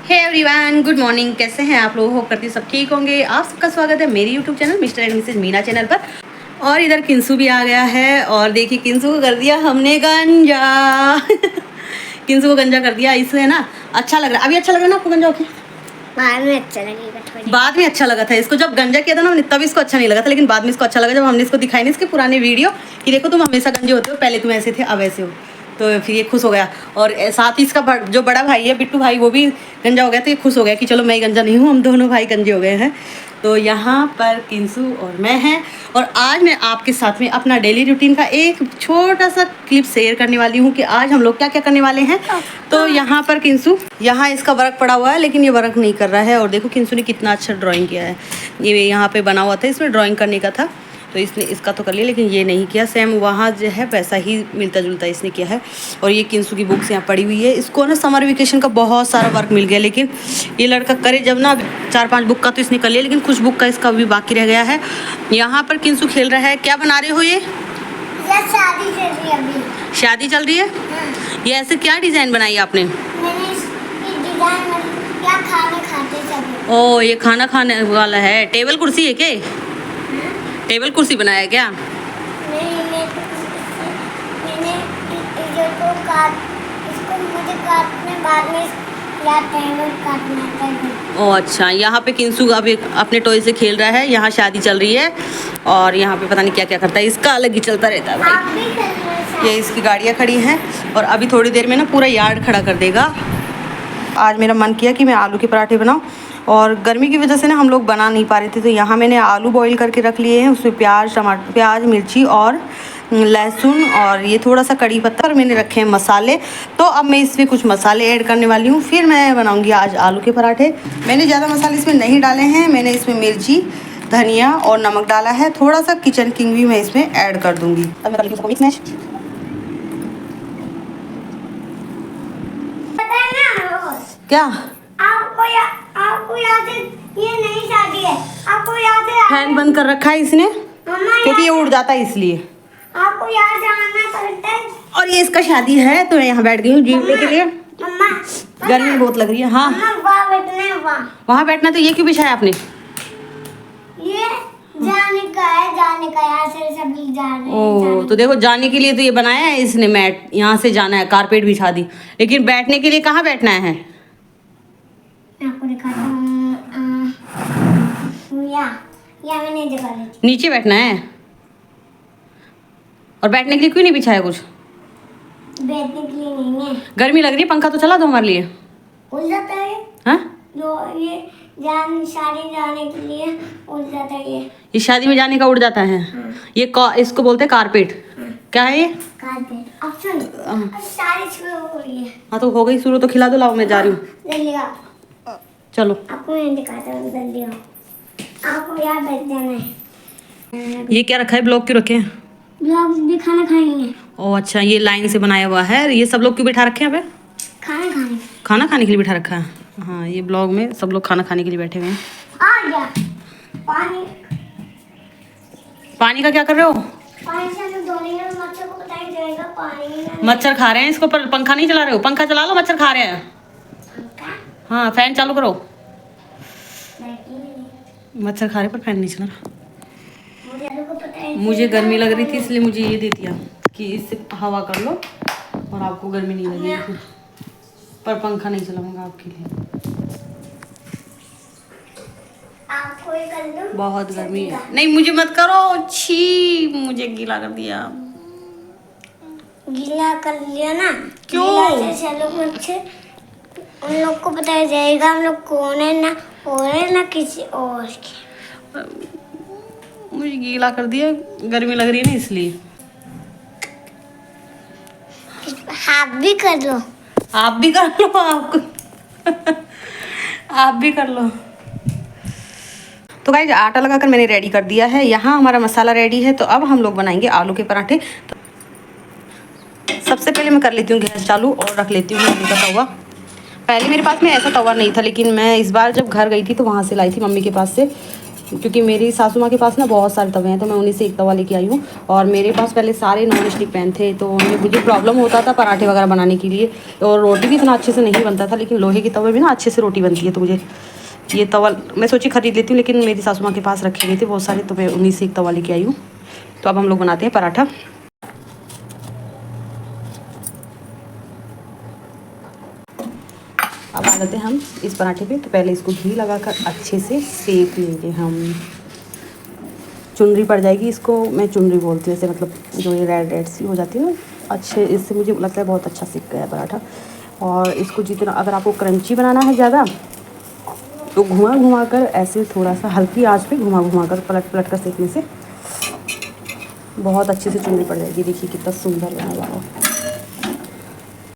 Hey everyone, good morning. कैसे हैं आप लोग? होप करती सब ठीक होंगे। आप सबका स्वागत है मेरी YouTube channel mister and Mrs Meena channel पर। और इधर किंसू भी आ गया है और देखिए किंसू को कर दिया हमने गंजा किंसू को गंजा कर दिया। इससे ना अच्छा लग रहा है। अभी अच्छा लग रहा है ना आपको गंजा होके? बाद में अच्छा लगेगा थोड़ी। बाद में अच्छा लगा था इसको, जब गंजा किया था ना तब इसको अच्छा नहीं लगा था, लेकिन बाद में इसको अच्छा लगा जब हमने इसको दिखाई नहीं इसके पुराने वीडियो कि देखो तुम हमेशा गंजे होते हो, पहले तुम ऐसे थे अब ऐसे हो। तो फिर ये खुश हो गया। और साथ ही इसका जो बड़ा भाई है बिट्टू भाई, वो भी गंजा हो गया। तो ये खुश हो गया कि चलो मैं गंजा नहीं हूँ, हम दोनों भाई गंजे हो गए हैं। तो यहाँ पर किंसू और मैं हैं। और आज मैं आपके साथ में अपना डेली रूटीन का एक छोटा सा क्लिप शेयर करने वाली हूँ कि आज हम लोग क्या क्या करने वाले हैं। तो यहाँ पर किंसू, यहाँ इसका वर्क पड़ा हुआ है लेकिन ये वर्क नहीं कर रहा है। और देखो किंसू ने कितना अच्छा ड्राइंग किया है। ये यहाँ पे बना हुआ था, इसमें ड्राइंग करने का था तो इसने इसका तो कर लिया लेकिन ये नहीं किया। सेम वहाँ जो है वैसा ही मिलता जुलता इसने किया है। और ये किंसू की बुक्स यहाँ पड़ी हुई है। इसको ना समर वेकेशन का बहुत सारा वर्क मिल गया, लेकिन ये लड़का करे जब ना 4-5 बुक का तो इसने कर लिया, लेकिन कुछ बुक का इसका अभी बाकी रह गया है। यहाँ पर किंसू खेल रहा है। क्या बना रहे हो ये? शादी चल रही है अभी। शादी चल रही है? ये ऐसे क्या डिज़ाइन बनाई आपने? मैंने इसकी डिजाइन क्या खाने खाते सब। ओ, ये खाना खाने वाला है। टेबल कुर्सी है क्या? टेबल कुर्सी बनाया है क्या? मैंने इसको मुझे काटने बाद में या टेबल काटना है। ओ अच्छा, यहाँ पे किंसू अभी अपने टॉय से खेल रहा है। यहाँ शादी चल रही है और यहाँ पे पता नहीं क्या क्या करता है। इसका अलग ही चलता रहता है भाई। ये इसकी गाड़ियाँ खड़ी हैं और अभी थोड़ी देर में ना पूरा यार्ड खड़ा कर देगा। आज मेरा मन किया कि मैं आलू के पराठे बनाऊँ और गर्मी की वजह से ना हम लोग बना नहीं पा रहे थे। तो यहाँ मैंने आलू बॉईल करके रख लिए हैं, उसमें प्याज मिर्ची और लहसुन और ये थोड़ा सा कड़ी पत्ता और मैंने रखे हैं मसाले। तो अब मैं इसमें कुछ मसाले ऐड करने वाली हूँ, फिर मैं बनाऊँगी आज आलू के पराठे। मैंने ज़्यादा मसाले इसमें नहीं डाले हैं। मैंने इसमें मिर्ची, धनिया और नमक डाला है। थोड़ा सा किचन किंग भी मैं इसमें ऐड कर दूँगी। अब मैं कर लूँगी मिक्स मैश। क्या आपको याद है ये नई शादी है? आपको याद है? फैन बंद कर रखा है इसने क्योंकि ये उड़ जाता है इसलिए। आपको याद जाना पड़ता है। और ये इसका शादी है तो मैं यहाँ बैठ गई हूँ जीवने के लिए। मम्मा गर्मी बहुत लग रही है। हाँ, वहाँ बैठने वहाँ बैठना। तो ये क्यों बिछाया आपने? ये जाने का है, जाने का। यहाँ से सब लोग जा रहे हैं। ओ, तो देखो जाने के लिए तो ये बनाया है इसने मैट, यहाँ से जाना है, कारपेट बिछा दी। लेकिन बैठने के लिए कहाँ बैठना है? आपको दिखाता हूँ। या मैंने जगह ली। नीचे बैठना है। और बैठने के लिए क्यों नहीं बिछाया कुछ? बैठने के लिए नहीं है। गर्मी लग रही है, पंखा तो चला दो हमारे लिए। उड़ जाता है। हाँ, जो ये शादी जाने के लिए उड़ जाता है ये शादी में जाने का उड़ जाता है। ये इसको बोलते हैं कारपेट। क्या है ये? कारपेट। ऑप्शन शादी शुरू हो रही है। हाँ तो हो गई शुरू, तो खिला दो। लाओ मैं जा रही हूँ। जल्दी आओ। चलो आपको मैं दिखाता हूँ, जल्दी आओ। आपको यहाँ बैठ जाना है। ये क्या रखा है? ब्लॉक क्यों रखे हैं? लोग भी खाना खाएंगे। ओह अच्छा, ये लाइन से बनाया हुआ है। ये सब लोग क्यों बिठा रखे हैं? यहाँ पे खाना खाने के लिए बिठा रखा है। हाँ, ये ब्लॉग में सब लोग खाना खाने के लिए बैठे हुए हैं। आ गया पानी का क्या कर रहे हो? पानी से हम धोने में मच्छर को पता ही जाएगा पानी। मच्छर खा रहे हैं इसको, पर पंखा नहीं चला रहे हो। पंखा चला लो, मच्छर खा रहे हैं। हाँ, फैन चालू करो। मच्छर खा रहे पर फैन नहीं चला रहा। मुझे गर्मी लग रही थी इसलिए मुझे ये दे दिया कि इससे हवा कर लो और आपको गर्मी नहीं लगेगी। पर पंखा नहीं चलाऊंगा आपके लिए। आपको ये कर दूं? बहुत गर्मी है। नहीं, मुझे मत करो। छी, मुझे गीला कर दिया। गीला कर लिया ना? क्यों? गीला से लोग मच्छर उन लोग को पता जाएगा हम लोग कौन है ना, और है ना किसी और की। मुझे गीला कर दिया, गर्मी लग रही है ना इसलिए। आप भी कर लो। आप भी कर लो। आपको आप भी कर लो। तो गाइस, आटा लगाकर मैंने रेडी कर दिया है। यहाँ हमारा मसाला रेडी है। तो अब हम लोग बनाएंगे आलू के पराठे। तो सबसे पहले मैं कर लेती हूँ गैस चालू और रख लेती हूँ मम्मी का तवा। पहले मेरे पास में ऐसा तवा नहीं था, लेकिन मैं इस बार जब घर गई थी तो वहाँ से लाई थी मम्मी के पास से। क्योंकि मेरी सासू माँ के पास ना बहुत सारे तवे हैं, तो मैं उन्हीं से एक तवा लेके आई हूँ। और मेरे पास पहले सारे नॉन स्टिक पैन थे, तो मुझे प्रॉब्लम होता था पराठे वगैरह बनाने के लिए, और रोटी भी इतना अच्छे से नहीं बनता था। लेकिन लोहे के तवे में ना अच्छे से रोटी बनती है, तो मुझे ये तवा मैं सोची खरीद लेती हूँ, लेकिन मेरी सासू माँ के पास रखे गए थे बहुत सारे, तो मैं उन्हीं से एक तवा लेके आई हूँ। तो अब हम लोग बनाते हैं पराठा। अब आ जाते हैं हम इस पराठे पे। तो पहले इसको घी लगाकर अच्छे से सेक लेंगे हम। चुनरी पड़ जाएगी, इसको मैं चुनरी बोलती हूँ, ऐसे मतलब जो ये रेड रेड सी हो जाती है ना, अच्छे, इससे मुझे लगता है बहुत अच्छा सिक गया है पराठा। और इसको जितना, अगर आपको क्रंची बनाना है ज़्यादा, तो घुमा घुमा कर ऐसे थोड़ा सा हल्की आंच पे घुमा घुमा कर पलट पलट कर सेकने से बहुत अच्छे से चुनरी पड़ जाएगी। देखिए कितना सुंदर बना हुआ है।